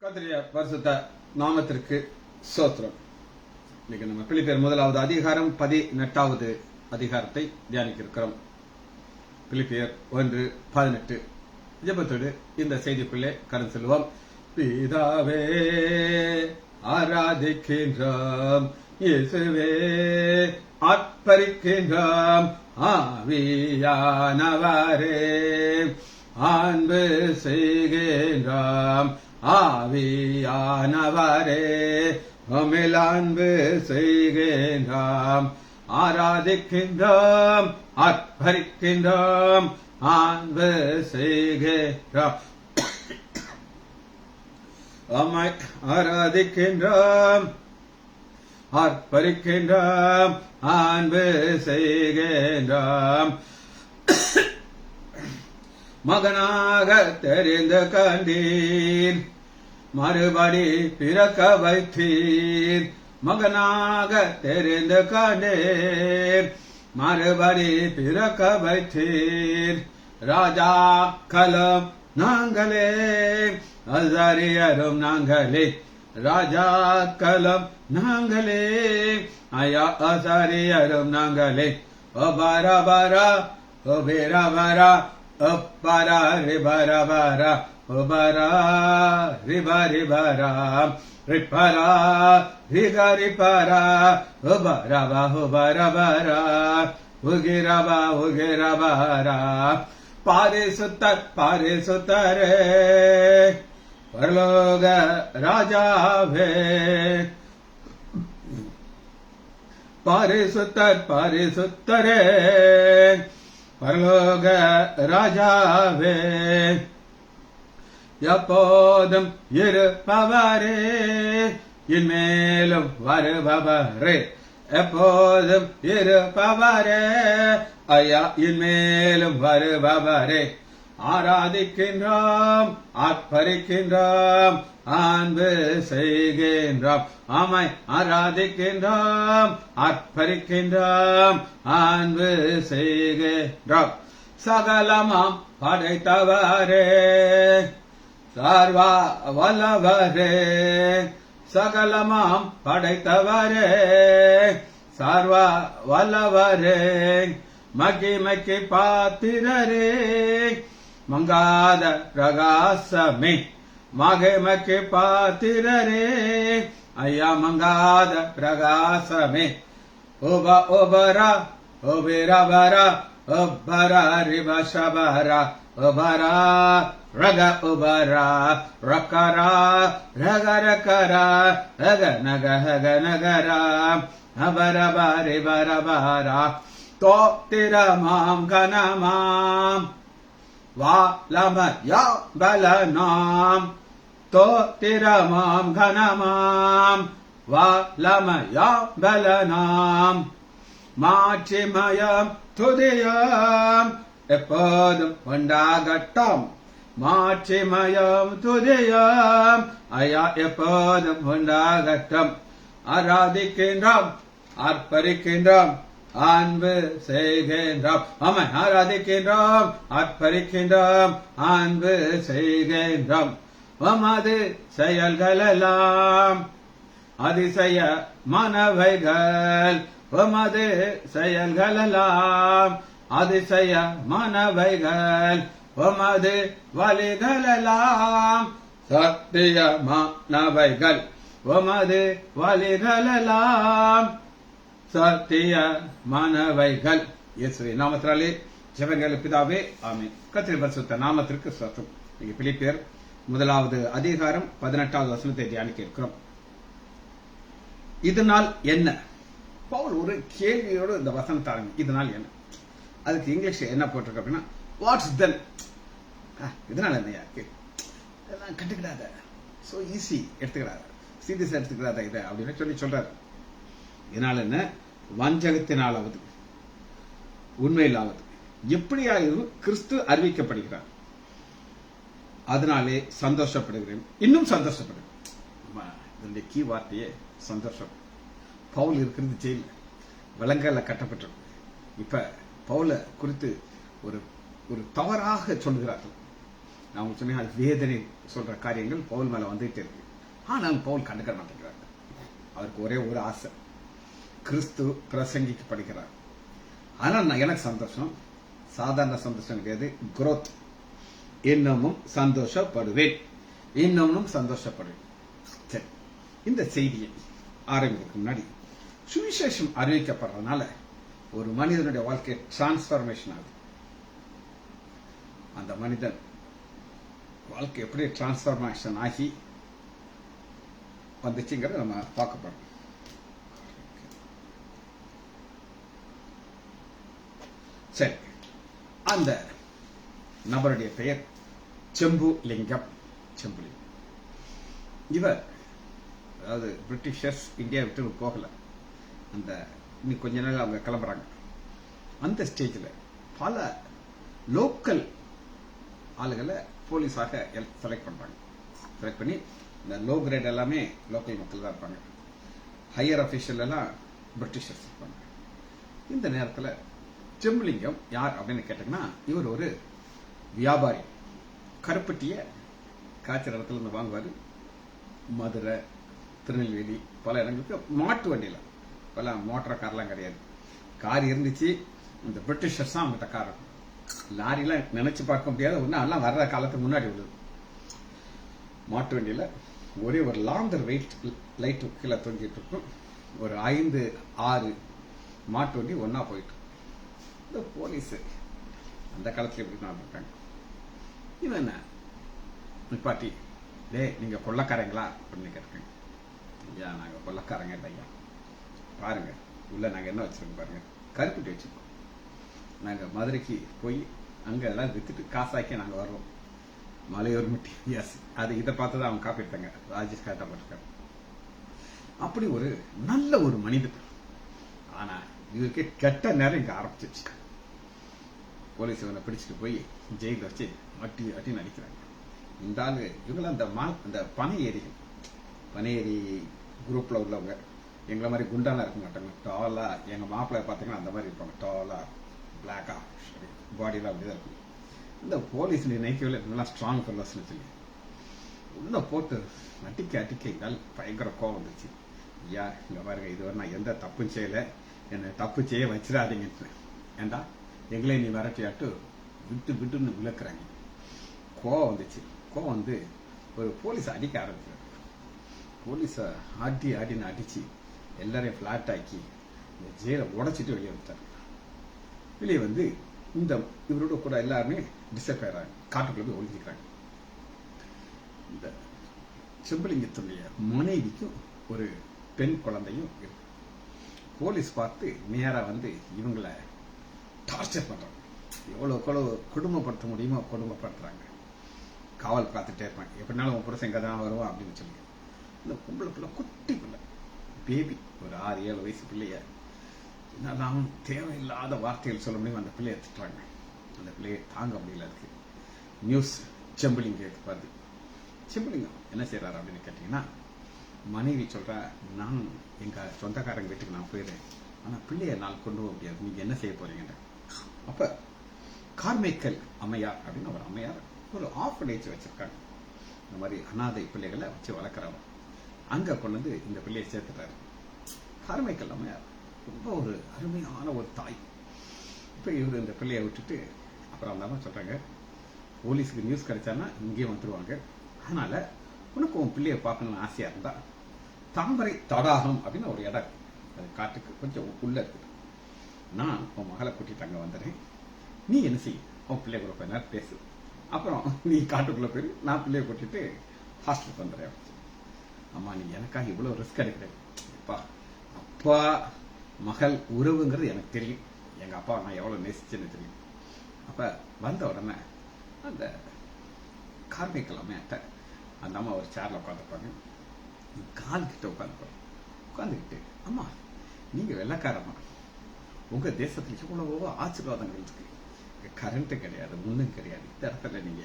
கர்த்தருடைய பரிசுத்த நாமத்திற்கு ஸ்தோத்திரம். இன்னைக்கு நம்ம பிலிப்பியர் முதலாவது அதிகாரம் 18வது அதிகாரத்தை தியானிக்க இருக்கிறோம். பிலிப்பியர் 1:18 ஜெபத்தோடு இந்த செய்திக்குள்ளே கடந்து செல்வோம். பிதாவே ஆராதிக்கின்றோம், இயேசுவே ஆர்ப்பரிக்கின்றோம், ஆவியானவரே அன்பு செய்கின்றோம், ஆவியானவரே உம்மில் அன்பு செய்கின்றோம், ஆராதிக்கின்றோம், ஆர்ப்பரிக்கின்றோம், அன்பு செய்கின்றோம், உம்மை ஆராதிக்கின்றோம், ஆர்ப்பரிக்கின்றோம், அன்பு செய்கின்றோம். மகனாக தெரிந்து கண்டீர், மறுபடி பிறக்க வைத்தீர். மகனாக தெரிந்து கண்டீர், மறுபடி பிறக்க வைத்தீர். ராஜாக்களும் நாங்களே, அசரியரும் நாங்களே. ராஜாக்களும் நாங்களே, ஐயா அசரியரும் நாங்களே. ஒபரபரா ஒபேரபரா அப்பரா ரிபரபரா ஒபரா ரிபரிபரா ரிப்பரா ரிகரிபரா ஒபரபா ஒபரபரா உகிரபா உகிரபரா. பாரிசுத்தர் பாரிசுத்தரே பரலோக ராஜாவே, பாரிசுத்தர் பாரிசுத்தரே பரலோக ராஜாவே, எப்போதும் இருப்பவரே இன்மேலும் வருபவரே. எப்போதும் இருப்பவரே ஐயா இன்மேலும் வருபவரே. ஆராதிக்கின்றோம், ஆர்ப்பரிக்கின்றோம், அன்பு செய்கின்றோம். ஆமை ஆராதிக்கின்றோம், ஆர்ப்பரிக்கின்றோம், அன்பு செய்கின்றோம். சகலமாம் படைத்தவரே சர்வா வல்லவரே, சகலமாம் படைத்தவரே சர்வா வல்லவரே, மகிமைக்கு பாத்திரரே மங்காத பிரகாசமே. மகிமைக்கு பாத்திரரே ஐயா மங்காத பிரகாசமே. உப உபரா உபிரபரா உபரா ரிபஷபரா உபரா ரக உபரா ரக்கரா ரக ரக்கரா ரக நக ஹக நகரா அபரபா ரிபரபரா. தோத்திரமாம் கனமாம் வாலமயா பலனாம். தோத்திரமாம் கனமாம் வாலமயா பலனாம். மாட்சிமயம் துதியம் எப்போதும் உண்டாகட்டும். மாட்சிமயம் துதியம் ஐயா எப்போதும் உண்டாகட்டும். ஆராதிக்கின்றோம், ஆர்ப்பரிக்கின்றோம், அன்பு செய்கின்றோம். ஆமா ஆராதிக்கின்றோம், ஆர்ப்பரிக்கின்றோம், அன்பு செய்கின்றோம். உமது செயல்களெல்லாம் அதிசய மனவைகள். உமது செயல்களெல்லாம் அதிசய மனவைகள். உமது வழிகளெல்லாம் சத்தியமானவைகள். உமது வழிகளெல்லாம் சத்தியமானவைகள். இயேசுவின் நாமத்தினாலே ஜெபங்கள் பிதாவே, ஆமென். கர்த்தருடைய பரிசுத்த நாமத்திற்கு ஸ்தோத்திரம். நீங்க பிலிப்பியர் முதலாவது அதிகாரம் 18வது வசனத்தை தியானிக்க இருக்கிறோம். இதனால் என்ன? பவுல் ஒரு கேள்வியோடு இந்த வசனத்தை ஆரம்பி. இதனால் என்ன? அதுக்கு இங்கிலீஷ் என்ன போட்டிருக்கு அப்படின்னா, வாட்ஸ் தென்? இதனால என்னையா இதெல்லாம் கண்டுக்கிடாத, சோ ஈஸி எடுத்துக்கிறாத, சீரியஸ் எடுத்துக்கிறாத இதை அப்படின்னு சொல்றாரு. இதனால என்ன? வஞ்சகத்தினாலாவது உண்மையிலாவது எப்படியாயிரும் கிறிஸ்து அறிவிக்கப்படுகிறார், அதனாலே சந்தோஷப்படுகிறேன், இன்னும் சந்தோஷப்படுகிறேன். இதனுடைய கீ வார்த்தையே சந்தோஷம். பவுல் இருக்கிறது ஜெயில விலங்கல்ல கட்டப்பட்டிருக்கு. இப்ப பவுல குறித்து ஒரு தவறாக சொல்கிறார்கள். அவங்க சொன்னீங்க அது வேதனை சொல்ற காரியங்கள் பவுல் மேல வந்துட்டு இருக்கு. ஆனால் பவுல் கண்டுக்க மாட்டேங்கிறாங்க. அவருக்கு ஒரே ஒரு ஆசை, கிறிஸ்து பிரசங்கிக்கப்படுகிறார். ஆனால் எனக்கு சந்தோஷம், சாதாரண சந்தோஷம் கிடையாது, குரோத். இன்னமும் சந்தோஷப்படுவேன், இன்னமும் சந்தோஷப்படுவேன். சரி, இந்த செய்தியை ஆரம்பிக்கிறதுக்கு முன்னாடி சுவிசேஷம் அறிவிக்கப்படுறதுனால ஒரு மனிதனுடைய வாழ்க்கை டிரான்ஸ்பர்மேஷன் ஆகுது. அந்த மனிதன் வாழ்க்கை எப்படி டிரான்ஸ்பர்மேஷன் ஆகி வந்துச்சுங்கிறத நம்ம பார்க்க போறோம். சரி, அந்த நபருடைய பெயர் செம்புலிங்கம். செம்புலிங்கம் இவர், அதாவது பிரிட்டிஷர்ஸ் இந்தியா விட்டு போகல, அந்த இன்னும் கொஞ்ச நாள் அவங்க கிளம்புறாங்க. அந்த ஸ்டேஜில் பல லோக்கல் ஆளுகளை போலீஸாக செலக்ட் பண்றாங்க. செலக்ட் பண்ணி இந்த லோ கிரேட் எல்லாமே லோக்கல் மக்கள் தான் இருப்பாங்க, ஹையர் அபிஷியல் எல்லாம் பிரிட்டிஷர்ஸ் இருப்பாங்க. இந்த நேரத்தில் செம்புலிங்கம் யார் அப்படின்னு கேட்டீங்கன்னா, இவர் ஒரு வியாபாரி. கருப்பட்டிய காய்ச்சல் இடத்துல இருந்து வாங்குவாரு. மதுரை, திருநெல்வேலி, பல இடங்களுக்கு மாட்டு வண்டியில. இப்பெல்லாம் மோட்டார் கார்லாம் கிடையாது, கார் இருந்துச்சு, இந்த பிரிட்டிஷர்ஸ் தான் அவங்ககிட்ட கார் இருக்கும். லாரிலாம் நினைச்சு பார்க்க முடியாது, ஒன்னும் எல்லாம் வர்ற காலத்துக்கு முன்னாடி உள்ளது. மாட்டு வண்டியில ஒரே ஒரு லாந்தர் வெயிட் லைட் கீழே தொங்கிட்டு இருக்கும். ஒரு 5-6 மாட்டு வண்டி ஒன்னா போயிட்டு. இந்த போலீஸ் அந்த காலத்துல எப்படி நான் இருக்காங்க, இவன் என்ன நிப்பாட்டி, நீங்க கொள்ளக்காரங்களா அப்படின்னு கேட்டிருக்கேன். ஐயா, நாங்க கொள்ளக்காரங்க இல்லையா, பாருங்க உள்ள நாங்க என்ன வச்சிருக்கோம் பாருங்க, கருப்பட்டி வச்சிருக்கோம். நாங்க மதுரைக்கு போய் அங்க எல்லாம் வித்துட்டு காசாக்கி நாங்க வர்றோம். மலையூர் முட்டி, எஸ், அது இதை பார்த்துதான் அவங்க காப்பி எடுத்தாங்க, ராஜேஷ் காட்டா போட்டிருக்காங்க. அப்படி ஒரு நல்ல ஒரு மனிதன். ஆனா இவருக்கு கெட்ட நேரம் இங்க ஆரம்பிச்சிருச்சு. போலீஸ் இவனை பிடிச்சிட்டு போய் ஜெயில வச்சு அட்டி அட்டி நடிக்கிறாங்க. இந்த ஆளு இவங்களாம் அந்த பனை ஏரி குரூப்ல உள்ளவங்க. எங்களை மாதிரி குண்டாலாம் இருக்க மாட்டாங்க, டாலா. எங்க மாப்பிள்ளை பார்த்தீங்கன்னா அந்த மாதிரி இருப்பாங்க, டாலா, பிளாக்கா, பாடியெல்லாம் அப்படிதான் இருக்கும். இந்த போலீஸ் நைக்கியில் நல்லா ஸ்ட்ராங் ஃபெல்லோஸ்னு சொல்லி உள்ள போட்டு அடிக்க பயங்கர கோவம் வந்துச்சு. ஐயா, இங்க பாருங்க, இதுவரை நான் எந்த தப்பும் செய்யல, என்னை தப்பு செய்ய வச்சிடாதீங்க. ஏண்டா எங்களே நீ மிரட்டியாட்டு விட்டுன்னு விளக்குறாங்க. கோவம் வந்துச்சு. கோவம் வந்து ஒரு போலீஸ் அடிக்க ஆரம்பிச்சார். போலீஸ ஆடின்னு அடிச்சு எல்லாரையும் பிளாட் ஆக்கி இந்த ஜெயிலை உடைச்சிட்டு வெளியே வந்துட்டார். வெளியே வந்து இந்த இவரோட கூட எல்லாருமே டிசப்பேர் ஆகிறாங்க, காட்டுக்குள்ள போய் ஒழிஞ்சிக்கிறாங்க. இந்த செம்புலிங்கத்துடைய மனைவிக்கும் ஒரு பெண் குழந்தையும் இருக்கு. போலீஸ் பார்த்து நேரா வந்து இவங்களை டார்ச்சர் பண்றாங்க. எவ்வளவு கொடுமைப்படுத்த முடியுமோ கொடுமைப்படுத்துறாங்க. காவல் காத்துட்டே இருப்பாங்க, எப்படினாலும் உன் புருஷன் இங்க தான் வருவான் அப்படின்னு சொல்லி. இந்த பொம்பளை பிள்ளை, குட்டி பிள்ளை, பேபி, ஒரு 6-7 வயசு பிள்ளைய என்னதான் தேவையில்லாத வார்த்தைகள் சொல்ல முடியும், அந்த பிள்ளைய திட்டுறாங்க. அந்த பிள்ளையை தாங்க முடியல. இருக்கு நியூஸ் செம்புலிங்கம் வருது. செம்புலிங்கம் என்ன செய்யறாரு அப்படின்னு கேட்டீங்கன்னா, மனைவி சொல்ற, நான் எங்க சொந்தக்காரங்க வீட்டுக்கு நான் போயிடுறேன், ஆனா பிள்ளைய நான் கொண்டு போக முடியாது, நீங்க என்ன செய்ய போறீங்க. அப்ப கார்மைக்கல் அம்மையார் அப்படின்னு ஒரு அம்மையார் ஒரு ஆர்ஃபனேஜ் வச்சிருக்காங்க. இந்த மாதிரி அனாதை பிள்ளைகளை வச்சு வளர்க்குறவங்க. அங்க கொண்டு வந்து இந்த பிள்ளையை சேர்த்துட்டாரு. கார்மைக்கல் அம்மையார் ரொம்ப ஒரு அருமையான ஒரு தாய். இப்ப இவர் இந்த பிள்ளையை விட்டுட்டு அப்புறம் அந்த அம்மா சொல்றாங்க, போலீஸுக்கு நியூஸ் கிடைச்சான்னா இங்கேயும் வந்துருவாங்க, அதனால உனக்கு உன் பிள்ளைய பார்க்கணும்னு ஆசையா இருந்தா தாமரை தடாகம் அப்படின்னு ஒரு இடம், அது காட்டுக்கு கொஞ்சம் உள்ள இருக்குது, நான் உன் மகளை கூட்டிட்டு அங்க வந்துடுறேன், நீ என்ன செய்ய, உன் பிள்ளைய கூட கொஞ்ச நேரம் பேசு, அப்புறம் நீ காட்டுக்குள்ள போயிரு, நான் பிள்ளைய கூட்டிட்டு ஹாஸ்டலுக்கு வந்துடுறேன். அம்மா, நீ எனக்காக இவ்வளவு ரிஸ்க் எடுக்கிறேன். அப்பா மகள் உறவுங்கிறது எனக்கு தெரியும், எங்க அப்பா நான் எவ்வளவு நேசிச்சேன்னு தெரியும். அப்ப வந்த உடனே அந்த கார்மைக்கல் அம்மையாட்ட அந்த அம்மா ஒரு சேர்ல உட்காந்துருப்பாங்க, கால் கிட்ட உட்காந்துக்கிட்டு, அம்மா நீங்க வெள்ளக்காரம்மா, உங்க தேசத்துல இவ்வளவோ ஆசீர்வாதங்கள் இருக்கு, கரண்ட் கிடையாது, ஒண்ணும் கிடையாது, இந்த இடத்துல நீங்க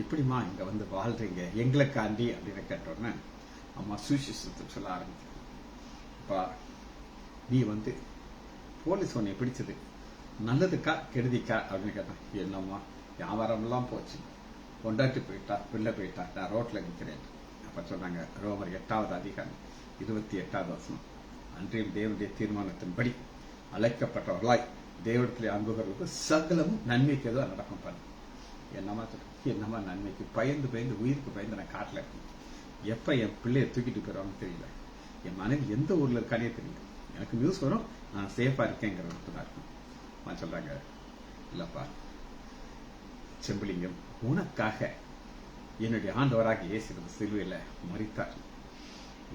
எப்படிமா இங்க வந்து வாழ்றீங்க எங்களுக்காண்டி அப்படின்னு கேட்டோன்னே அம்மா சுவிசேஷத்தை சொல்ல ஆரம்பிச்சு. அப்பா, நீ வந்து போலீஸ் உன்னை பிடிச்சது நல்லதுக்கா கெடுதிக்கா அப்படின்னு கேட்டான். என்னம்மா வியாபாரம் எல்லாம் போச்சு, கொண்டாட்டி போயிட்டா, பிள்ளை போயிட்டா, நான் ரோட்ல நிற்கிறேன். அப்ப சொன்னாங்க, ரோமர் 8வது அதிகாரம் 28வது வசனம், அன்றையும் தேவனுடைய தீர்மானத்தின்படி அழைக்கப்பட்டவர்களாய் தேவனத்திலே அன்புகளுக்கு சகலமும் நன்மைக்கு ஏதோ நடக்கும் பண்ணு. என்னமா நன்மைக்கு பயந்து உயிருக்கு பயந்து நான் காட்டில் இருக்கேன். எப்ப என் பிள்ளைய தூக்கிட்டு போயிடுவாங்கன்னு தெரியல. என் மனைவி எந்த ஊர்ல இருக்கானே தெரியல. எனக்கு நியூஸ் வரும், நான் சேஃபா இருக்கேங்கிற தான் இருக்கும். சொல்றாங்க, இல்லப்பா செம்பிலிங்கம், உனக்காக என்னுடைய ஆண்டவராக இயேசு சிலுவையில மரித்தார்.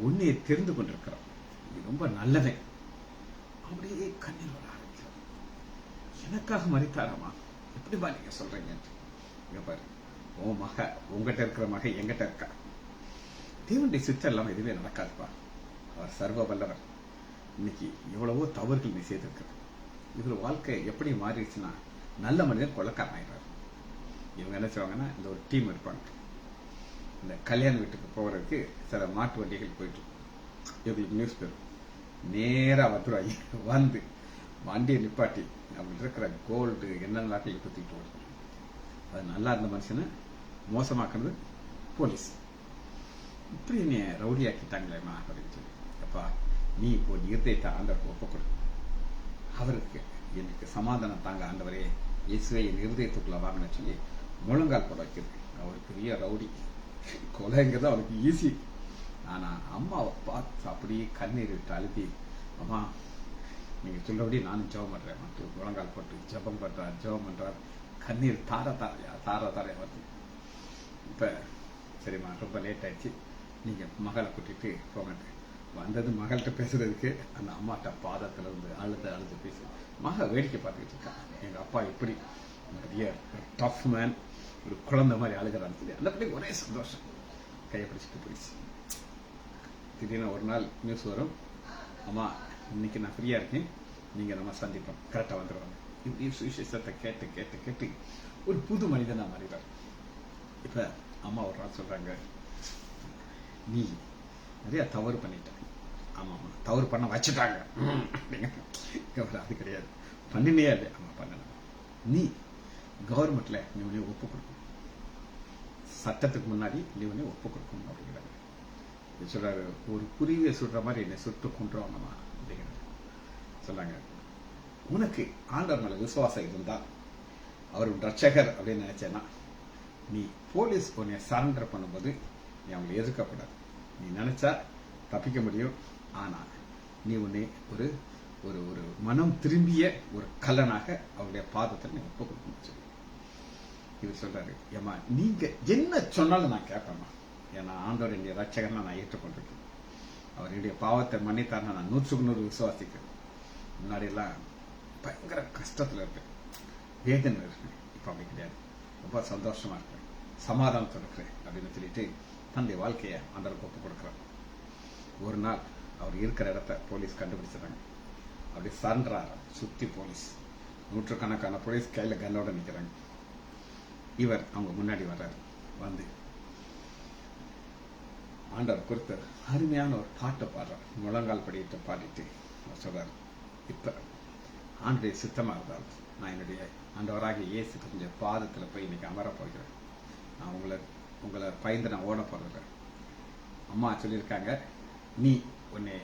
உன்னையை தெரிந்து கொண்டிருக்கிறோம், நீ ரொம்ப நல்லவன். அப்படியே கண்ணீர் வர ஆரம்பிச்சார். எனக்காக மரித்தாராமா? எப்படிப்பா நீங்க சொல்றீங்க? இங்க பாரு, உன் மக உங்ககிட்ட இருக்கிற மக எங்கிட்ட இருக்கா. தேவனுடைய சித்தம் இல்லாம எதுவுமே நடக்காதுப்பா. அவர் சர்வ வல்லவர். இன்னைக்கு எவ்வளவோ தவறுகள் நீ செய்திருக்கிற. இதுல வாழ்க்கை எப்படி மாறிடுச்சுன்னா, நல்ல மனிதன் கொள்ளக்காரன் ஆயிடுறாரு. இவங்க என்ன செய்வாங்கன்னா, இந்த ஒரு டீம் இருப்பாங்க. இந்த கல்யாண வீட்டுக்கு போறதுக்கு சில மாட்டு வண்டிகள் போயிட்டு இவங்களுக்கு நியூஸ் பெறும். நேரா வந்துடுவாங்க. வந்து வண்டியை நிப்பாட்டி அப்படி இருக்கிற கோல்டு என்னென்ன குத்திட்டு வருது. அது நல்லா இருந்த மனுஷனை மோசமாக்குறது போலீஸ். இப்படி என்னை ரவுடியாக்கிட்டாங்களேம்மா அப்படின்னு சொல்லி, அப்பா நீ இப்போ இருதயத்தை ஆண்டவருக்கு ஒப்புக்கொடு. அவருக்கு எனக்கு சமாதானம் தாங்க ஆண்டவரே, இயேசுவை என் இருதயத்துக்குள்ள வாங்கினு சொல்லி முழங்கால் போட வைக்கிறது. அவர் பெரிய ரவுடி, கொலைங்கிறது அவருக்கு ஈஸி. ஆனா அம்மாவை பார்த்து அப்படியே கண்ணீர் விட்டு அழுத்தி, அம்மா நீங்க சொல்லபடி நானும் ஜெபம் பண்றேன். முழங்கால் போட்டு ஜெபம் பண்றார், ஜெபம் பண்றார். கண்ணீர் தார தாரையா வருது. இப்ப சரிம்மா, ரொம்ப லேட் ஆயிடுச்சு, நீங்க மகளை கூட்டிட்டு போங்க. வந்தது மகள்கிட்ட பேசுறதுக்கு, அந்த அம்மாட்ட பாதத்துல இருந்து அழுது பேசு. மக வேடிக்கை பார்த்துக்கிட்டு இருக்கா. எங்க அப்பா எப்படி பெரிய டஃப் மேன், ஒரு குழந்தை மாதிரி அழுகிறான்னு சொல்லி அந்த பிள்ளை ஒரே சந்தோஷம், கையை பிடிச்சிட்டு போயிடுச்சு. திடீர்னு ஒரு நாள் நியூஸ் வரும், அம்மா இன்னைக்கு நான் ஃப்ரீயா இருக்கேன், நீங்க நம்ம சந்திப்போம், கரெக்டா வந்துடுவாங்க. இப்படி சுவிசேஷத்தை கேட்டு கேட்டு கேட்டு ஒரு புது மனிதனா மாறிடுறார். இப்ப அம்மா ஒரு நாள் சொல்றாங்க, நீ நிறைய தவறு பண்ணிட்ட. ஆமா தவறு பண்ண வச்சுட்டாங்க. அது கிடையாது, பண்ணினே இல்லை. ஆமா பண்ண. நீ கவர்மெண்ட்ல நீ உன்னை ஒப்பு கொடுக்கணும், சட்டத்துக்கு முன்னாடி நீ உன்னை ஒப்பு கொடுக்கணும் அப்படிங்கிறாங்க. சொல்றாரு, ஒரு குருவியை சுடுற மாதிரி என்னை சுட்டு கொண்டுருவாங்கம்மா அப்படிங்கிறாங்க. சொல்றாங்க, உனக்கு ஆண்டவர் மேல விசுவாசம் இருந்தா, அவர் ரட்சகர் அப்படின்னு நினைச்சேன்னா, நீ போலீஸ் உன்னை சரண்டர் பண்ணும்போது நீ அவங்களை எதிர்க்கக்கூடாது. நீ நினைச்சா தப்பிக்க முடியும். ஆனா நீ உன்னை ஒரு ஒரு ஒரு மனம் திரும்பிய ஒரு கல்லனாக அவருடைய பாதத்தில் நீ ஒப்பு கொடுக்கணும் சொல்லி இவர் சொல்றாரு, ஏமா நீங்க என்ன சொன்னாலும் நான் கேட்பேம்மா. ஏன்னா ஆண்டவர் என்னுடைய ரட்சகர்னா நான் ஏற்றுக்கொண்டிருக்கேன். அவர் என்னுடைய பாவத்தை மன்னித்தார்னா நான் 100% விசுவாசிக்கிறேன். முன்னாடி எல்லாம் பயங்கர கஷ்டத்துல இருப்பேன், வேதனை இருக்கேன். இப்ப அப்படி கிடையாது, ரொம்ப சந்தோஷமா இருக்கேன், சமாதானத்தோட இருக்கிறேன் அப்படின்னு சொல்லிட்டு தன்னுடைய வாழ்க்கையை அந்த ஒப்பு கொடுக்குறார். ஒரு நாள் அவர் இருக்கிற இடத்த போலீஸ் கண்டுபிடிச்சிடறாங்க. அப்படி சரண்டராக சுத்தி போலீஸ், நூற்றுக்கணக்கான போலீஸ் கையில கன்னோட நிக்கிறாங்க. இவர் அவங்க முன்னாடி வர்றாரு. வந்து ஆண்டவர் குறித்த அருமையான ஒரு பாட்டை பாடுறார். முழங்கால் படியிட்டு பாடிட்டு சொல்றாரு, இப்ப ஆண்டுடைய சித்தமா இருந்தால் நான் என்னுடைய ஆண்டவராக இயேசு கொஞ்சம் பாதத்துல போய் இன்னைக்கு அமர போகிறேன். நான் உங்களை பயந்து நான் ஓட போறதில்லை. அம்மா சொல்லியிருக்காங்க, நீ உன்னை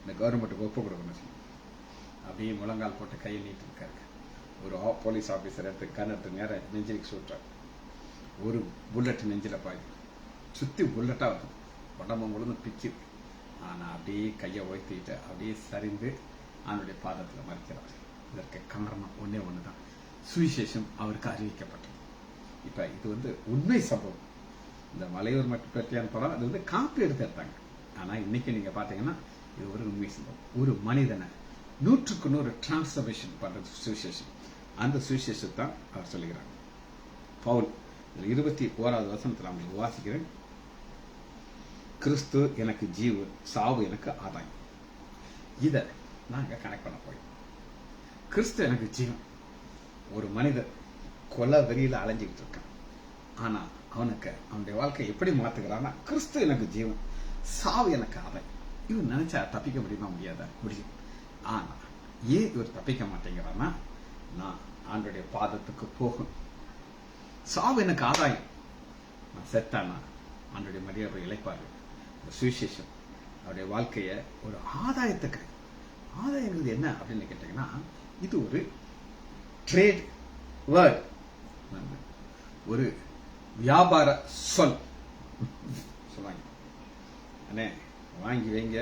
இந்த கவர்மெண்ட்டுக்கு ஒப்பு கொடுக்கணும் சொல்லி அப்படியே முழங்கால் போட்டு கையில் நீட்டு இருக்காரு. ஒரு போலீஸ் ஆபீசர் எடுத்து கண்ணத்து நேரம் நெஞ்சிலுக்கு சுட்டுறாரு. ஒரு புல்லட் நெஞ்சில பாயுது, சுத்தி புல்லட்டா வருது, உடம்பு முழுதும் பிச்சுது. ஆனா அப்படியே கையை உயர்த்திட்டு அப்படியே சரிந்து அவனுடைய பாதத்துல மறைக்கிறார். இதற்கு காரணம் ஒன்னே ஒண்ணுதான், சுவிசேஷம் அவருக்கு அறிவிக்கப்பட்டது. இப்ப இது உண்மை சம்பவம். இந்த மலையூர் மட்டும் பற்றியான படம் அது காப்பி எடுத்தாங்க. ஆனா இன்னைக்கு நீங்க பாத்தீங்கன்னா இது ஒரு உண்மை சம்பவம். ஒரு மனிதனை 100க்கு 100 டிரான்ஸ்ஃபர்மேஷன் பண்றது சுவிசேஷம். அந்த சுவிசேஷத்தை தான் அவர் சொல்லுகிறார். பவுல் 21வது வசனத்தில் அவங்களுக்கு வாசிக்கிறேன், கிறிஸ்து எனக்கு ஜீவு, சாவு எனக்கு ஆதாயம். இத நாங்க கனெக்ட் பண்ண போய், கிறிஸ்து எனக்கு ஜீவன். ஒரு மனிதர் கொலை வெறியில அலைஞ்சிக்கிட்டு இருக்கான். ஆனா அவனுக்கு அவனுடைய வாழ்க்கை எப்படி மாத்துக்கிறான்னா, கிறிஸ்து எனக்கு ஜீவன், சாவு எனக்கு ஆதாயம். இவன் நினைச்சா தப்பிக்க முடியுமா? முடியாத முடியும். ஆனா ஏன் இவர் தப்பிக்க மாட்டேங்கிறான்னா, நான் ஆண்டோடைய பாதத்துக்கு போகணும். சாவு எனக்கு ஆதாயம், நான் செத்தானா அவனுடைய மரியாதை இழைப்பாரு. சுவிசேஷம் அவருடைய வாழ்க்கைய ஒரு ஆதாயத்தை கிடைக்கும். ஆதாயங்கிறது என்ன அப்படின்னு கேட்டீங்கன்னா, இது ஒரு ட்ரேட் வேர்ட், ஒரு வியாபார சொல் சொல்லுவாங்க. அண்ணே வாங்கி வைங்க,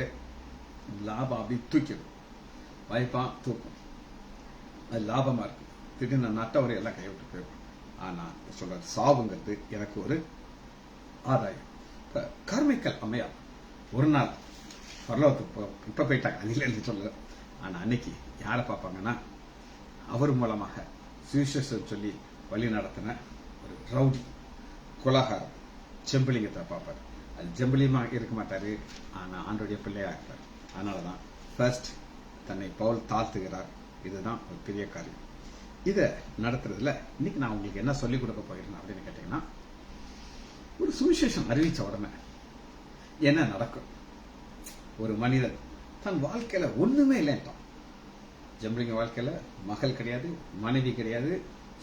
லாபம் அப்படி தூக்கிடும், வாய்ப்பான் தூக்கும், அது லாபமா இருக்கு. திடீர்னு நட்டவரை எல்லாம் கைவிட்டு போயிடும். ஆனா சொல்ற சாவுங்கிறது எனக்கு ஒரு ஆதாயம். இப்ப கார்மிக்கல் அம்மையார் ஒரு நாள் பரலோகத்துக்கு இப்ப போயிட்டாங்க, அது இல்லைன்னு சொல்ல. ஆனா அன்னைக்கு யாரை பார்ப்பாங்கன்னா, அவர் மூலமாக சுவிசேஷம் சொல்லி வழி நடத்தின ஒரு ரவுடி குலகாரம் செம்பிலிங்கத்தை பார்ப்பார். அது ஜெம்பிலியமா இருக்க மாட்டாரு, ஆனா ஆண்டோடைய பிள்ளையா இருப்பார். அதனாலதான் ஃபர்ஸ்ட் தன்னை பவுல் தாழ்த்துகிறார். இதுதான் ஒரு பெரிய காரியம். இதை நடத்துறதுல இன்னைக்கு நான் உங்களுக்கு என்ன சொல்லிக் கொடுக்க போகிறேன் அப்படின்னு கேட்டீங்கன்னா, ஒரு சுவிசேஷம் அறிவிச்ச உடனே என்ன நடக்கும்? ஒரு மனிதன் தன் வாழ்க்கையில ஒண்ணுமே இல்லைன்ட்டான். ஜம்பிளிங்க வாழ்க்கையில மகள் கிடையாது, மனைவி கிடையாது,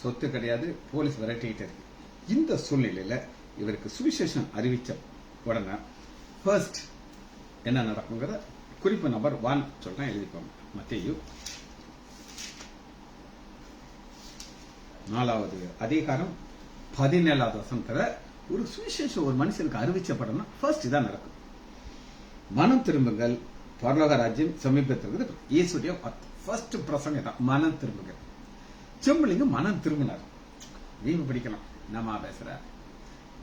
சொத்து கிடையாது, போலீஸ் விரட்டிக்கிட்டு இருக்கு. இந்த சூழ்நிலையில இவருக்கு சுவிசேஷம் அறிவிச்ச உடனே ஃபர்ஸ்ட் என்ன நடக்குங்கிற குறிப்பு நம்பர் 1 சொல்றேன், எழுதிக்கோங்க. மத்தேயு 4வது அதிகாரம் 17வது வசனத்துல ஒரு சுவிசேஷம் ஒரு மனுஷனுக்கு அறிவிச்சப்படனா ஃபர்ஸ்ட் இதான் நடக்கும். மனம் திரும்புங்கள், பரலோக ராஜ்யம் சமீபத்திற்கு. இயேசுடைய ஃபர்ஸ்ட் பிரசங்கம் தான், மனம் திரும்புங்கள். செம்பிளிங்க மனம் திரும்பினார். நீ படிக்கலாம், என்னமா பேசுற,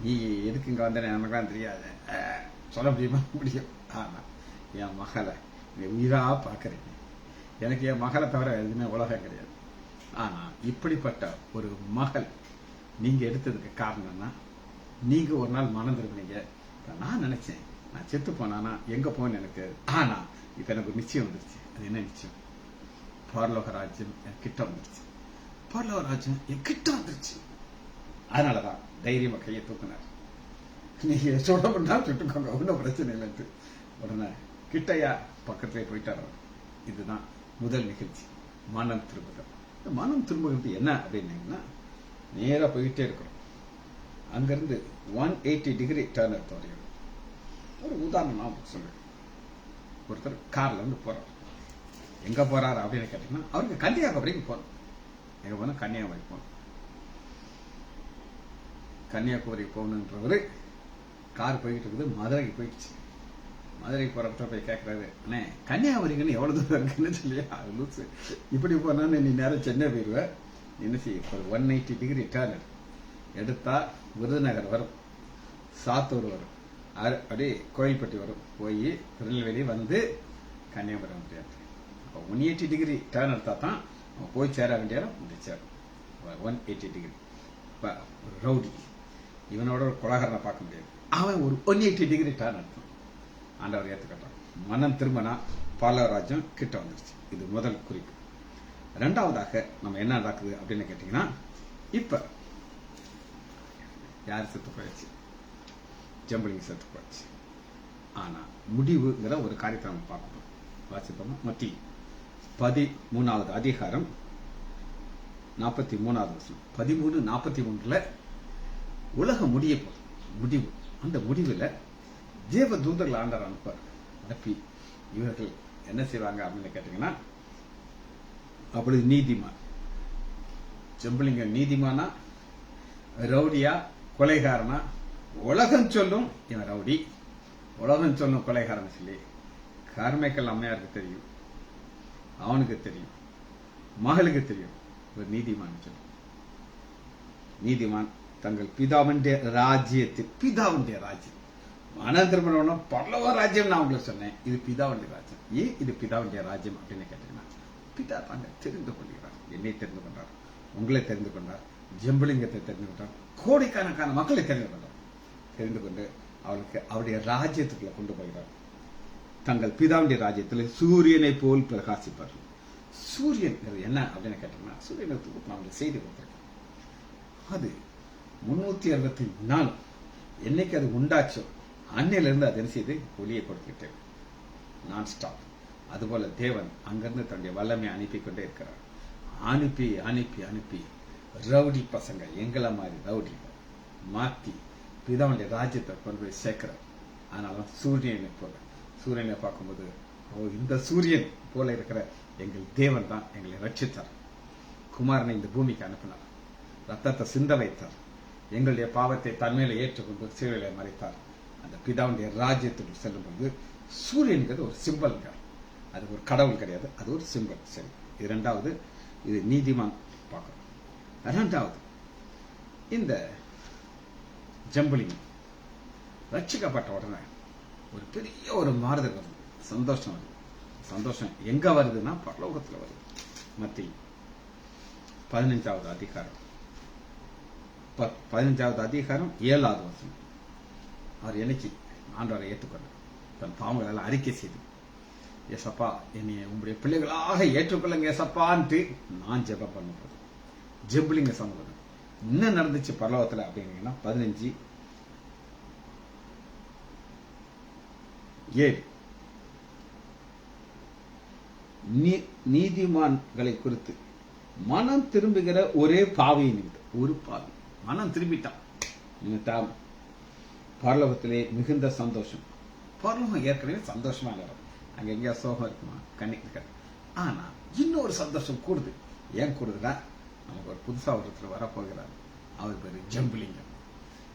நீ எதுக்கு இங்க வந்த எனக்குலாம் தெரியாது சொல்ல முடியும். ஆனா என் மகளை நீ உயிரா பாக்குறீங்க, எனக்கு என் மகளை தவிர எதுவுமே உலகம் கிடையாது. ஆனா இப்படிப்பட்ட ஒரு மகள் நீங்க எடுத்ததுக்கு காரணம்னா, நீங்க ஒரு நாள் மனம் திரும்பினீங்க. நான் நினைச்சேன் நான் செத்து போனானா எங்க போன்னு எனக்கு. ஆனா இப்ப எனக்கு ஒரு நிச்சயம் வந்துருச்சு. அது என்ன நிச்சயம்? பரலோக ராஜ்யம் என் கிட்ட வந்துருச்சு. பரலோக ராஜ்யம் என் கிட்ட வந்துருச்சு. அதனாலதான் தைரியமா கையை தூக்குனார். நீங்க சொல்ல பண்ணா சுட்டுக்கோங்க, ஒன்னும் பிரச்சனை இல்லைன்ட்டு உடனே கிட்டையா பக்கத்திலே போயிட்டார். இதுதான் முதல் நிகழ்ச்சி, மனம் திரும்புதல். மனம் திரும்புகிறது என்ன அப்படின்னீங்கன்னா, நேரா போயிட்டே இருக்கிறோம். அங்கிருந்து 180 டிகிரி டர்ன் எடுத்து ஒரு உதாரணம் நான் சொல்றேன். ஒருத்தர் கார்ல இருந்து போறார். எங்க போறாரு அப்படின்னு கேட்டீங்கன்னா, அவருக்கு கன்னியாகுமரிக்கு போகணும். எங்க போனா கன்னியாகுமரிக்கு போகணும். கன்னியாகுமரிக்கு போகணுன்றவரு கார் போய்கிட்டு இருக்குது, மதுரைக்கு போயிடுச்சு. மதுரைக்கு போற இடத்துல போய் கேட்கறாரு, அண்ணே கன்னியாகுமரிக்குன்னு எவ்வளவு தூரம் இருக்குன்னு சொல்லியா லூசு, இப்படி போனான்னு நீ நேரம் சென்னை போயிடுவ. என்ன செய்ய, ஒரு 180 டிகிரி டர்ன் எடுத்தா விருதுநகர் வரும், சாத்தூர் வரும், அப்படியே கோயில்பட்டி வரும், போய் திருநெல்வேலி வந்து கன்னியாகுமரி முடியாது. 180 டிகிரி டர்ன் எடுத்தா தான் அவன் போய் சேர வேண்டிய இடம் முடிச்சார். 180 டிகிரி. இப்ப ஒரு ரவுடி இவனோட ஒரு கொலகாரனை பார்க்க முடியாது, அவன் ஒரு 180 டிகிரி டர்ன் எடுத்தான். ஆண்டவர் ஏத்துக்கிட்டான். மனம் திரும்பினா பரலோக ராஜ்யம் கிட்ட வந்துருச்சு. இது முதல் குறிப்பு. இரண்டாவதாக நம்ம என்ன நடக்குது அப்படின்னு கேட்டீங்கன்னா, இப்ப யாரு செத்து போயாச்சு? ஜம்பிளிங்க செத்து போயாச்சு. ஆனா முடிவுங்கிற ஒரு காரியத்தை நம்ம பார்க்கணும். வாசிப்போம். மத்தேயு 13வது அதிகாரம் 43வது வசனம். 13:43 உலகம் முடிய போகுது. முடிவு. அந்த முடிவுல தேவ தூதர்கள் ஆண்டவர் அனுப்பார். அனுப்பி இவர்கள் என்ன செய்வாங்க அப்படின்னு கேட்டீங்கன்னா, அப்படி நீதிமான் ஜம்பிளிங்க நீதிமானா, ரவுடியா, கொலைகாரனா? உலகம் சொல்லும் இவன் ரவுடி, உலகம் சொல்லும் கொலைகாரன் சொல்லி கார்மைக்கல் அம்மையாருக்கு தெரியும், அவனுக்கு தெரியும், மகளுக்கு தெரியும். ஒரு நீதிமான் சொல்லி, நீதிமான் தங்கள் பிதாவுடைய ராஜ்யத்தில், பிதாவுடைய ராஜ்யம் அனந்தரமணம் பரலோக ராஜ்யம் நான் உங்களுக்கு சொன்னேன். இது பிதாவுடைய ராஜ்யம். ஏன் இது பிதாவுடைய ராஜ்யம் அப்படின்னு கேட்டீங்கன்னா, பிதா தாங்க தெரிந்து கொள்கிறார். என்னை தெரிந்து கொண்டார், உங்களை தெரிந்து கொண்டார், ஜம்பிளிங்கத்தை தெரிந்து கொண்டார், கோடிக்கணக்கான மக்களை தெரிந்து கொண்டார். தெரிந்து கொண்டு அவளுக்கு அவருடைய ராஜ்யத்துக்குள்ள கொண்டு போகிறார். தங்கள் பிதாவுடைய ராஜ்யத்தில் சூரியனை போல் பிரகாசிப்பார்கள். சூரியன் என்ன அப்படின்னு கேட்டீங்கன்னா, சூரியனுக்கு நான் செய்தி கொடுத்திருக்கேன். அது 364 என்னைக்கு அது உண்டாச்சோ அன்னையில இருந்து அது என்ன செய்து ஒளியை கொடுத்துட்டு நான் ஸ்டாப். அதுபோல தேவன் அங்கிருந்து தன்னுடைய வல்லமை அனுப்பி கொண்டே இருக்கிறார். அனுப்பி அனுப்பி அனுப்பி ரவுடி பசங்க, எங்களை மாதிரி ரவுடி மாத்தி பிதாவுடைய ராஜ்யத்தை கொண்டு போய் சேர்க்கிறார். அதனால சூரியனை போல, சூரியனை பார்க்கும்போது இந்த சூரியன் போல இருக்கிற எங்கள் தேவன் தான் எங்களை ரட்சித்தார். குமாரனை இந்த பூமிக்கு அனுப்பினார், ரத்தத்தை சிந்த வைத்தார், எங்களுடைய பாவத்தை தன்மையில ஏற்றுக்கொண்டு சிலுவையில மறைத்தார். அந்த பிதாவுடைய ராஜ்யத்துக்கு செல்லும்போது சூரியன்கிறது ஒரு சிம்பல்ங்க, அது ஒரு கடவுள் கிடையாது, அது ஒரு சிம்பல். சரி, இது ரெண்டாவது. இது நீதிமான் பார்க்கணும். இரண்டாவது, இந்த ஜம்புலிங்கம் ரட்சிக்கப்பட்ட உடனே ஒரு பெரிய ஒரு மாறுதல் வருது, சந்தோஷம் வருது. சந்தோஷம் எங்க வருதுன்னா பரலோகத்துல வருது. மத்திய 15வது அதிகாரம் 15வது அதிகாரம் 7வது வசனம். அவர் என்னைக்கு ஆண்டவரை ஏற்றுக்கொண்டார், தன் பாவங்கள் எல்லாம் அறிக்கை செய்து, ஏசப்பா என்னை உங்களுடைய பிள்ளைகளாக ஏற்றுக்கொள்ளுங்க ஏசப்பான்ட்டு நான் ஜெபம் பண்ணும்போது ஜெம்புலிங்க சமூகம் என்ன நடந்துச்சு பரலோகத்துல அப்படிங்கன்னா 15:7 நீதிமான்களை குறித்து மனம் திரும்புகிற ஒரே பாவியின் ஒரு பாவி மனம் திரும்பிட்டான். பரலோகத்திலே மிகுந்த சந்தோஷம். பரலோகம் ஏற்கனவே சந்தோஷமா இடம், அங்க எங்கேயா சோகம் இருக்குமா, கண்ணிக்கு இருக்காது. ஆனா இன்னொரு சந்தோஷம் கூடுது. ஏன் கூடுதுன்னா, நமக்கு ஒரு புதுசா ஒருத்தர் வரப்போகிறார், அவர் பேரு ஜம்புலிங்கம்.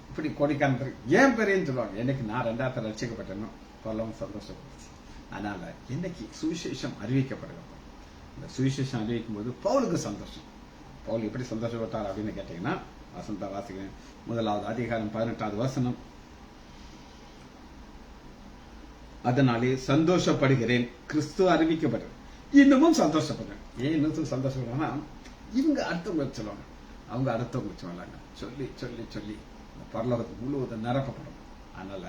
இப்படி கோடிக்கான ஏன் பேரையும் சொல்லுவாங்க. என்னைக்கு நான் 2வது ரட்சிக்கப்பட்டேனோ பரலோகம் சந்தோஷப்படுச்சு. அதனால என்னைக்கு சுவிசேஷம் அறிவிக்கப்படுகிறோம், இந்த சுவிசேஷம் அறிவிக்கும் போது பவுலுக்கு சந்தோஷம். பவுல் எப்படி சந்தோஷப்பட்டார் அப்படின்னு கேட்டீங்கன்னா, வசந்த வாசிக்கிறேன் 1வது அதிகாரம் 18வது வசனம். அதனாலே சந்தோஷப்படுகிறேன், கிறிஸ்து அறிவிக்கப்படுறேன், இன்னமும் சந்தோஷப்படுறேன். ஏன் இன்னும் சந்தோஷப்படுறேன்னா, இவங்க அடுத்தவங்க சொல்லுவாங்க, அவங்க அடுத்தவங்க சொல்லாங்க, சொல்லி சொல்லி சொல்லி பரலோகத்துக்கு முழுவதும் நிரப்பப்படும். அதனால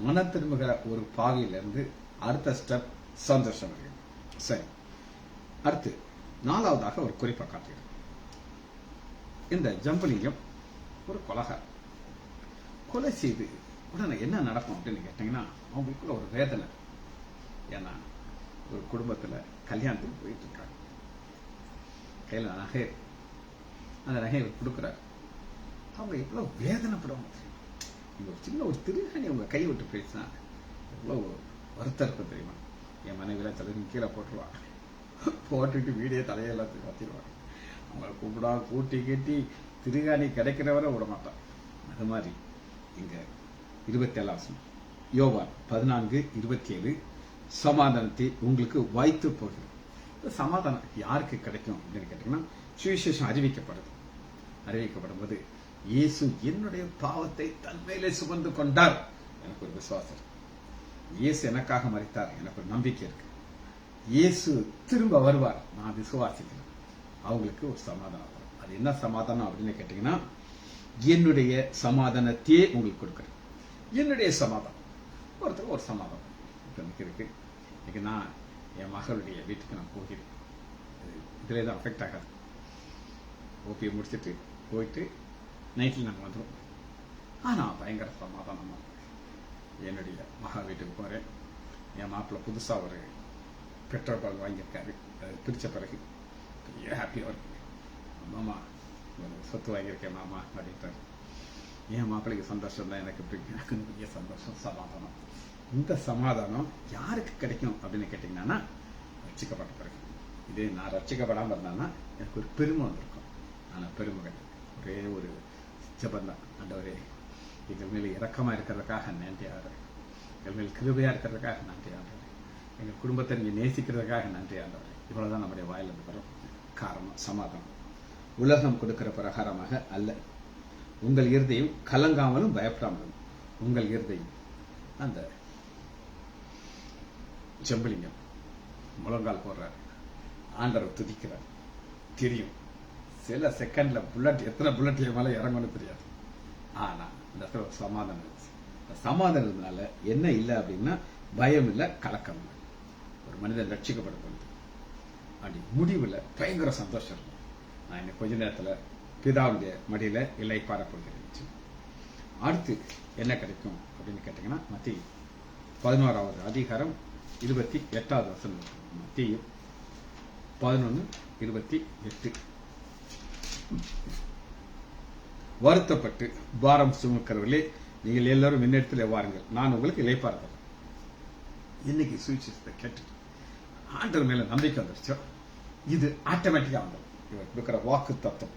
மன திரும்புகிற ஒரு பாவியிலிருந்து அடுத்த ஸ்டெப் சந்தோஷம். சரி, அடுத்து 4வதாக ஒரு குறிப்பை காட்டுகிறேன். இந்த ஜம்புலிங்கம் ஒரு கொலைகார், கொலை செய்து உடனே என்ன நடக்கும் அப்படின்னு கேட்டீங்கன்னா, அவங்களுக்குள்ள ஒரு வேதனை. ஏன்னா ஒரு குடும்பத்துல கல்யாணத்துக்கு போயிட்டு இருக்காங்க, கையில நகை, அந்த நகையை கொடுக்குறாரு. அவங்க எவ்வளவு வேதனைப்படுவாங்க. நீங்க ஒரு சின்ன ஒரு திருகணி உங்க கை விட்டு போயிடுச்சுன்னா எவ்வளவு வருத்தம் இருக்கும் தெரியுமா. என் மனைவியெல்லாம் தலைவன் கீழே போட்டுருவா, போட்டுட்டு வீடியோ தலையெல்லாத்தையும் மாத்திடுவாங்க. அவங்களை கூப்பிடா கூட்டி கட்டி திருகாணி கிடைக்கிறவரை விட மாட்டான். அது மாதிரி இங்க 27 யோவான் 14:27 சமாதானத்தை உங்களுக்கு வாய்த்து போகிறது. சமாதானம் யாருக்கு கிடைக்கும் அப்படின்னு கேட்டீங்கன்னா, சுவிசேஷம் அறிவிக்கப்படும் போது இயேசு என்னுடைய பாவத்தை தன் மேலே சுமந்து கொண்டார், எனக்கு ஒரு விசுவாசம். இயேசு எனக்காக மரித்தார், எனக்கு ஒரு நம்பிக்கை இருக்கு. இயேசு திரும்ப வருவார், நான் விசுவாசிக்கிறேன். அவங்களுக்கு ஒரு சமாதானம் வரும். அது என்ன சமாதானம் அப்படின்னு கேட்டீங்கன்னா, என்னுடைய சமாதானத்தையே உங்களுக்கு கொடுக்குறேன். என்னுடைய சமாதானம், ஒருத்தருக்கு ஒரு சமாதானம் எனக்கு இருக்கு. இன்னைக்கு நான் என் மகளுடைய வீட்டுக்கு நான் போகிறேன், இதுல எதுவும் அஃபெக்ட் ஆகாது. ஓபியை முடிச்சுட்டு போயிட்டு நைட்டில் நாங்கள் வந்துடும். ஆனால் பயங்கர சமாதானமாக என்னுடைய மகா வீட்டுக்கு போகிறேன். என் மாப்பிள்ள புதுசாக ஒரு பெட்ரோல் பங்க் வாங்கியிருக்காரு. அது பிரித்த பிறகு பெரிய ஹாப்பியாக இருக்கு. மாமா ஒரு சொத்து வாங்கியிருக்கேன் மாமா அப்படின்ட்டார். என் மாப்பிள்ளைக்கு சந்தோஷம் தான், எனக்கு பெரிய சந்தோஷம், சமாதானம். இந்த சமாதானம் யாருக்கு கிடைக்கும் அப்படின்னு கேட்டிங்கன்னா, ரட்சிக்கப்பட்ட பிறகு. இதே நான் ரட்சிக்கப்படாமல் இருந்தான்னா எனக்கு ஒரு பெருமை வந்திருக்கும். ஆனால் பெருமை கிடையாது, ஒரே ஒரு ஜபம் தான். ஆண்டவரே, எங்கள் மேலே இரக்கமா இருக்கிறதுக்காக நன்றி ஆண்டவரே, எங்கள் மேல் கிருபையா இருக்கிறதுக்காக நன்றி ஆண்டவரே, எங்கள் குடும்பத்தை நீங்க நேசிக்கிறதுக்காக நன்றி ஆண்டவரே. இவ்வளவுதான் நம்முடைய வாயிலிருந்து வரும் காரணம், சமாதானம். உலகம் கொடுக்கிற பிரகாரமாக அல்ல, உங்கள் இருதயம் கலங்காமலும் பயப்படாமலும். உங்கள் இருதயம் அந்த ஜம்புலிங்கம் முழங்கால் போடுறாரு, ஆண்டவர் துதிக்கிறார். தெரியும் சில செகண்ட்ல புல்லட், எத்தனை புல்லட் மேல இறங்கணும்னு தெரியாது. ஆனா இந்த சமாதானம் இருந்துச்சு. சமாதானம் இருந்தனால என்ன இல்லை அப்படின்னா, பயம் இல்லை, கலக்கம் இல்லை. ஒரு மனிதன் ரட்சிக்கப்படுறது அப்படி முடிவுல பயங்கர சந்தோஷம் இருக்கும். நான் இன்னும் கொஞ்ச நேரத்துல பிதாவுடைய மடியில இலை பாரப்போகிறேன். அடுத்து என்ன கிடைக்கும் அப்படின்னு கேட்டீங்கன்னா, மத்திய 11வது அதிகாரம் 28வது வசனம். மத்திய 11:28. வருத்தப்பட்டு பாரம் சுமக்கிறவர்களே நீங்கள் எல்லாரும் முன்னெடுத்துல வாருங்கள், நான் உங்களுக்கு இளைப்பாறுதல். இன்னைக்கு சுவிசேஷத்தை கேட்டு ஆண்டவர் மேல நம்பிக்கை வந்துருச்சோ, இது ஆட்டோமேட்டிக்கா வந்துடும். இவர் கொடுக்கிற வாக்கு தத்துவம்.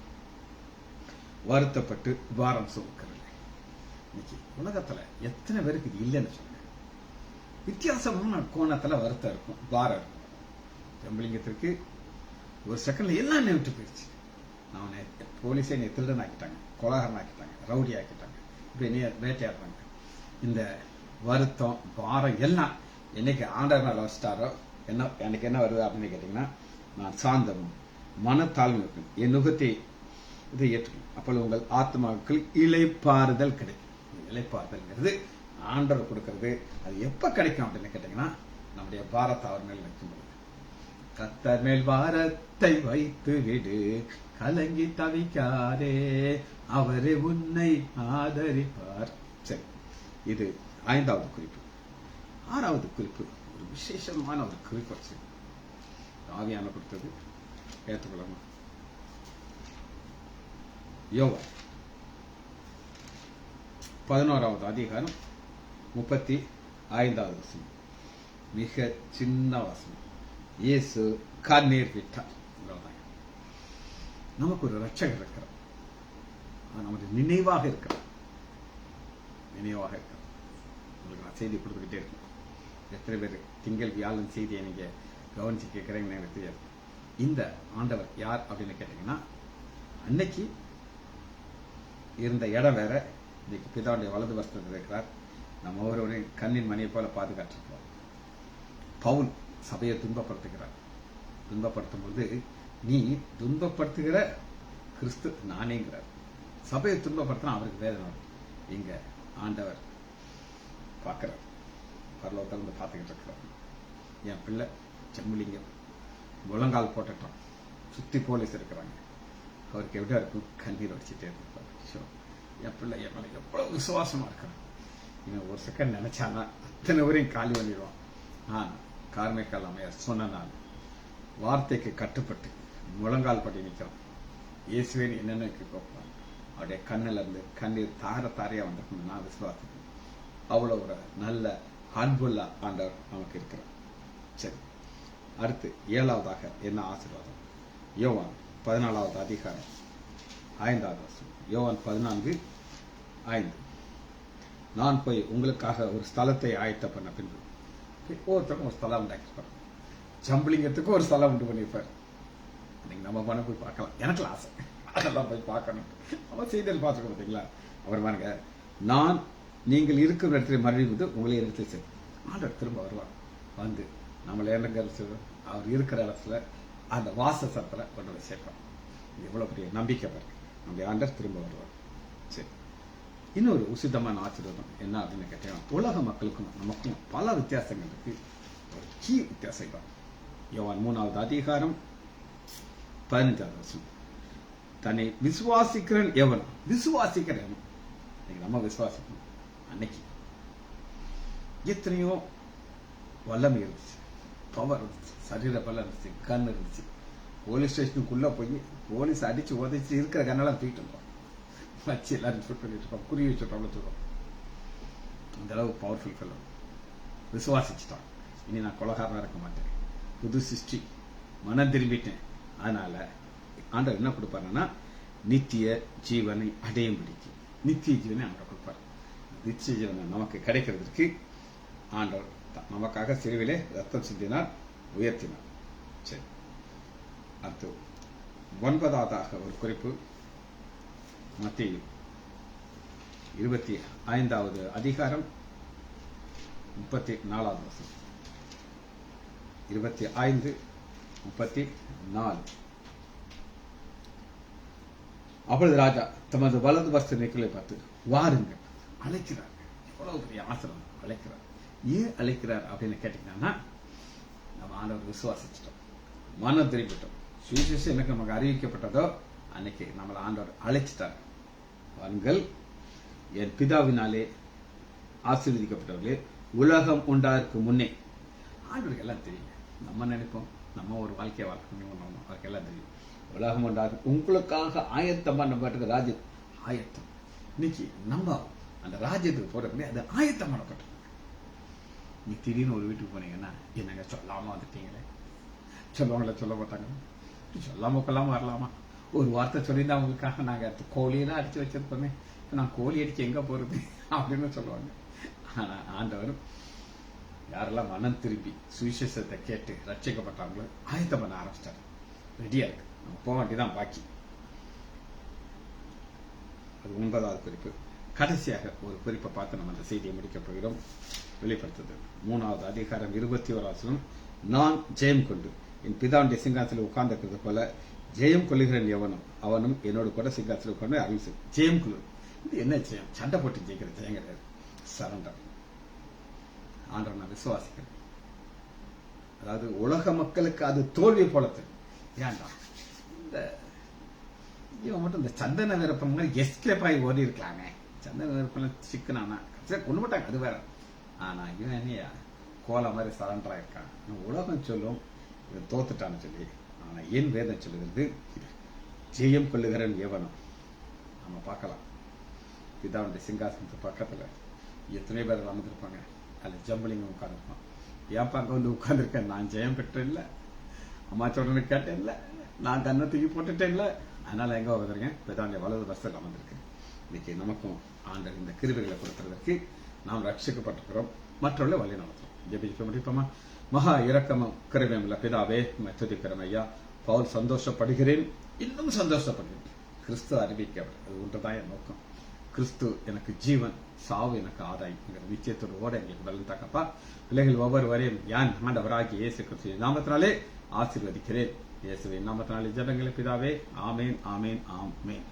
வருத்தப்பட்டு பாரம் சுமக்கிறதில்லை. இன்னைக்கு உலகத்துல எத்தனை பேருக்கு இது இல்லைன்னு சொல்லுங்க. வித்தியாசமான கோணத்துல வருத்தம் இருக்கும், பாரம் இருக்கும். ஜம்பலிங்கத்திற்கு ஒரு செகண்ட்ல எல்லாம் விட்டு போயிடுச்சு. நான் போலீஸே என்னை திருடன் ஆக்கிட்டாங்க, கொலகாரன் ஆக்கிட்டாங்க, ரவுடி ஆக்கிட்டாங்க, இப்ப என்னைய வேட்டையாடுறாங்க. இந்த வருத்தம் பாரம் எல்லாம் என்னைக்கு ஆண்டவர் மேல வச்சிட்டாரோ என்ன எனக்கு என்ன வருது அப்படின்னு கேட்டீங்கன்னா, நான் சாந்தமும் மனத்தாழ்மை இருக்கும், என் நுகத்தை இதை ஏற்றுக்கணும். அப்பொழுது உங்கள் ஆத்மாக்கள் இளைப்பாறுதல் கிடைக்கும். இளைப்பாறுதல்ங்கிறது ஆண்டவர் கொடுக்கிறது. அது எப்ப கிடைக்கும் அப்படின்னு கேட்டீங்கன்னா, நம்முடைய பாரத்தை அவர் மேல் வைக்கும் பொழுது. கர்த்தர் மேல் பாரத்தை வைத்து விடு, கலங்கி தவிக்காதே, அவரே உன்னை ஆதரிப்பார். சரி, இது 5வது குறிப்பு. 6வது குறிப்பு ஒரு விசேஷமான ஒரு குறிப்பு வச்சு ஆவியான கொடுத்தது ஏற்றுக்கொள்ளமா. யோவான் 11வது அதிகாரம் 35வது வசனம். மிக சின்ன வசனம். இயேசு கண்ணீர் விட்டார். நமக்கு ஒரு ரட்சகர் இருக்கிறார், நமக்கு நினைவாக இருக்கிறார். நினைவாக இருக்கிறார். உங்களுக்கு நான் செய்தி கொடுத்துக்கிட்டே இருக்கேன். எத்தனை பேர் திங்கள் வியாழன் செய்தியை நீங்க கவனிச்சு கேட்கிறீங்கன்னு எனக்கு தெரியாது. இந்த ஆண்டவர் யார் அப்படின்னு கேட்டீங்கன்னா, அன்னைக்கு இருந்த இடம் வேற, இன்னைக்கு பிதாவுடைய வலது வஸ்திரத்தில் இருக்கிறார். நம்ம ஒவ்வொருவரையும் கண்ணின் மணியை போல பாதுகாத்துருப்பார். பவுல் சபையை துன்பப்படுத்துகிறார். துன்பப்படுத்தும் போது, நீ துன்பப்படுத்துகிற கிறிஸ்து நானேங்கிறார். சபையை துன்பப்படுத்தினா அவருக்கு வேதனை. இங்க ஆண்டவர் பார்க்கிறார், பரலோகத்தில் வந்து பார்த்துக்கிட்டு இருக்கிறார். என் பிள்ளை செம்முலிங்கம் முழங்கால் போட்டுட்டான், சுத்தி போலீஸ் இருக்கிறாங்க, அவருக்கு எப்படியா இருக்கும், கண்ணீர் வச்சுட்டே இருப்பார். ஸோ என் பிள்ளை என் மேலே எவ்வளவு விசுவாசமா இருக்கிறான். இவன் ஒரு செகண்ட் நினைச்சானா அத்தனை வரையும் காலி பண்ணிடுவான். கார்மைக்கால் அம்மையார் சொன்ன நான் வார்த்தைக்கு கட்டுப்பட்டு முழங்கால் பட்டி நிற்கிறான். இயேசுவேன் என்னென்ன கூப்பிடுறான். அவருடைய கண்ணில இருந்து கண்ணீர் தார தாரையா வந்திருக்கணும். நான் விசுவாசிக்கிறேன். அவ்வளவு ஒரு நல்ல அன்புள்ள ஆண்டவர் நமக்கு இருக்கிறார். சரி, அடுத்து 7வதாக என்ன ஆசீர்வாதம்? யோவான் 14வது அதிகாரம் 5வது வசனம். யோவான் 14:5. நான் போய் உங்களுக்காக ஒரு ஸ்தலத்தை ஆயத்த பண்ண பின்பு. ஒவ்வொருத்தருக்கும் ஒரு ஸ்தலம் உண்டாக்கிருப்பார். ஜம்பலிங்கத்துக்கு ஒரு ஸ்தலம் உண்டு பண்ணியிருப்பார். நீங்க நம்ம பண்ண போய் பார்க்கலாம். எனக்கு ஆசை அதெல்லாம் போய் பார்க்கணும். அவன் செய்தியில் பார்த்துக்க பார்த்தீங்களா? அவர் பாருங்க, நீங்கள் இருக்கிற இடத்துல மறுபடியும் உங்களை இடத்துல சேர்த்து ஆண்டவர் திரும்ப வருவார். வந்து நம்மளை என்னங்க அவர் இருக்கிற இடத்துல அந்த வாசத்துல கொண்டு போய் சேர்ப்பார். எவ்வளவு பெரிய நம்பிக்கை பாருங்க. நம்முடைய ஆண்டவர் திரும்ப வருவார். சரி, இன்னொரு உசிதமான ஆசீர்வாதம் என்ன அப்படின்னு கேட்டீங்கன்னா, உலக மக்களுக்கும் நமக்கும் பல வித்தியாசங்கள் இருக்கு. ஒரு கீ வித்தியாசம் தான். யோவான் 3வது அதிகாரம் 15வது வசனம். தன்னை விசுவாசிக்கிறன் எவன், விசுவாசிக்கிற எவன். நம்ம விசுவாசிக்கணும். அன்னைக்கு எத்தனையோ வல்லமை இருந்துச்சு, பவர் இருந்துச்சு, சரீர பலம் இருந்துச்சு, கண் இருந்துச்சு. போலீஸ் ஸ்டேஷனுக்குள்ள போய் போலீஸ் அடிச்சு உதச்சு இருக்கிற கண்ணெல்லாம் தூக்கிட்டு இருந்தோம். வச்சு எல்லாரும் ஷூட் பண்ணிட்டு இருக்கோம், குறி வச்சுட்டோம். அந்த அளவு பவர்ஃபுல் ஃபெல்லோ. விசுவாசிச்சுட்டான். இனி நான் கொலகாரனா இருக்க மாட்டேன், புது சிருஷ்டி, மனம் திரும்பிட்டேன். அதனால ஆண்டவர் என்ன கொடுப்பாருன்னா, நித்திய ஜீவனை அடையும் பிடிக்கும். நித்திய ஜீவனை ஆண்டவர் கொடுப்பார். நித்திய ஜீவனை நமக்கு கிடைக்கிறதுக்கு ஆண்டவர் நமக்காக சிறுவிலே ரத்தம் சிந்தினார், உயர்த்தினார். சரி, அடுத்து 9வதாக ஒரு குறிப்பு. மத்தேயு 25வது அதிகாரம் 34வது வசனம். 25:34. அப்பொழுது ராஜா தமது வலது வஸ்திரங்களை பார்த்து வாருங்கள் அழைக்கிறார். எவ்வளவு பெரிய ஆசிரம் அழைக்கிறார். ஏன் அழைக்கிறார் அப்படின்னு கேட்டீங்கன்னா, நம்ம ஆண்டவர் விசுவாசிச்சிட்டோம், மனம் திரும்பிட்டோம். சுவிசேஷம் எனக்கு நமக்கு அறிவிக்கப்பட்டதோ அன்னைக்கு நம்மளை ஆண்டவர் அழைச்சிட்டார். வாருங்கள், என் பிதாவினாலே ஆசீர்வதிக்கப்பட்டவர்களே, உலகம் உண்டாருக்கு முன்னே. ஆண்டவருக்கு எல்லாம் தெரியும். நம்ம நினைப்போம் நம்ம ஒரு வாழ்க்கையை வாழ்க்கணும், அவருக்கு எல்லாம் தெரியும். உலகம் உண்டாருக்கு உங்களுக்காக ஆயத்தம் பண்ணப்பட்டிருக்க ராஜ்யம் ஆயத்தம். இன்னைக்கு நம்ம அந்த ராஜ்யத்துக்கு போறதுக்கு அது ஆயத்தம் பண்ணப்பட்டது. நீ திடீர்னு ஒரு வீட்டுக்கு போனீங்கன்னா என்னங்க சொல்லாம வந்துட்டீங்களே, சொல்லுவாங்களே சொல்ல மாட்டாங்க, சொல்லாம கொள்ளாம வரலாமா, ஒரு வார்த்தை சொல்லியிருந்தா அவங்களுக்காக நாங்க கோழியெல்லாம் அடிச்சு வச்சிருப்போமே, நான் கோழி அடிச்சு எங்க போறது அப்படின்னு சொல்லுவாங்க. ஆனா ஆண்டவர் யாரெல்லாம் மனம் திரும்பி சுவிசேஷத்தை கேட்டு ரட்சிக்கப்பட்டாங்களோ ஆயத்தம் பண்ண ஆரம்பிச்சிட்டாரு. ரெடியா இருக்கு, நம்ம போக வேண்டியதான் பாக்கி. அது 9வது குறிப்பு. கடைசியாக ஒரு குறிப்பை பார்த்து நம்ம அந்த செய்தியை முடிக்கப் போகிறோம். வெளிப்படுத்துது 3வது அதிகாரம் 21 நான் ஜெயம் கொண்டு என் பிதாவுடைய சிங்காசனத்தில் உட்கார்ந்திருக்கிறது போல ஜெயம் கொள்ளுகிறேன் எவனும் அவனும் என்னோட கூட சிங்காசனத்தில் உட்கார்ந்து அருள் செய்யும். ஜெயம் கொள்ளு, இது என்ன ஜெயம்? சண்டை போட்டு ஜெயிக்கிற ஜெயம் கிடையாது. சரண்டர். ஆண்டவர் நான் விசுவாசிக்கிறேன். அதாவது உலக மக்களுக்கு அது தோல்வி போலத்து. ஏன்டா இந்த இவன் மட்டும் இந்த சந்தன விருப்பம் மாதிரி எஸ்கேப் ஆகி ஓடி இருக்கலாமே, சந்தன விருப்பம் சிக்கனானா கொண்டு மாட்டாங்க, அது வேற. ஆனா இவன் என்னையா கோலா மாதிரி சரண்டரா இருக்கான். உலகம் சொல்லும் இவன் தோத்துட்டான்னு சொல்லி, ஆனா என் வேதம் சொல்லுகிறது ஜெயம் கொள்ளுகிறன் எவனும். நம்ம பார்க்கலாம் பிதாவுடைய சிங்காசனத்து பக்கத்துல எத்தனை பேர் அமர்ந்திருப்பாங்க, அதுல ஜம்பளிங்க உட்கார்ந்துருப்பான். ஏன்ப்பா அங்க வந்து உட்கார்ந்துருக்கேன், நான் ஜெயம் பெற்றேன் இல்ல, அம்மா சொல்றேன்னு கேட்டேன் இல்ல, நான் கண்ணை தூக்கி போட்டுட்டேன் இல்ல, அதனால எங்க வந்துருக்கேன், பிதாவுடைய வலது வருஷத்தில் அமர்ந்திருக்கேன். இன்னைக்கு நமக்கும் ஆண்டர் இந்த கிருபைகளை கொடுக்கறதற்கு நாம் ரட்சிக்கப்பட்டிருக்கிறோம், மற்றவர்களை வழி நடத்துறோம். ஜெபிக்க முடிப்போமா? மகா இரக்கமும் கிருபையும் உள்ள பிதாவே துதிக்கிறோம் ஐயா. பவுல் சந்தோஷப்படுகிறேன், இன்னும் சந்தோஷப்படுகிறேன். கிறிஸ்து அறிவிக்கவர், அது ஒன்றுதான் என் நோக்கம். கிறிஸ்து எனக்கு ஜீவன், சாவு எனக்கு ஆதாயம் நிச்சயத்தோடு ஓட எங்களுக்கு பலன் தாக்கப்பா. பிள்ளைகள் ஒவ்வொருவரையும் யான் ஆண்டவராகிய இயேசு கிறிஸ்து நாமத்தினாலே ஆசீர்வதிக்கிறேன். இயேசுவின் நாமத்தினாலே ஜெபங்களை பிதாவே. ஆமேன், ஆமேன், ஆமேன்.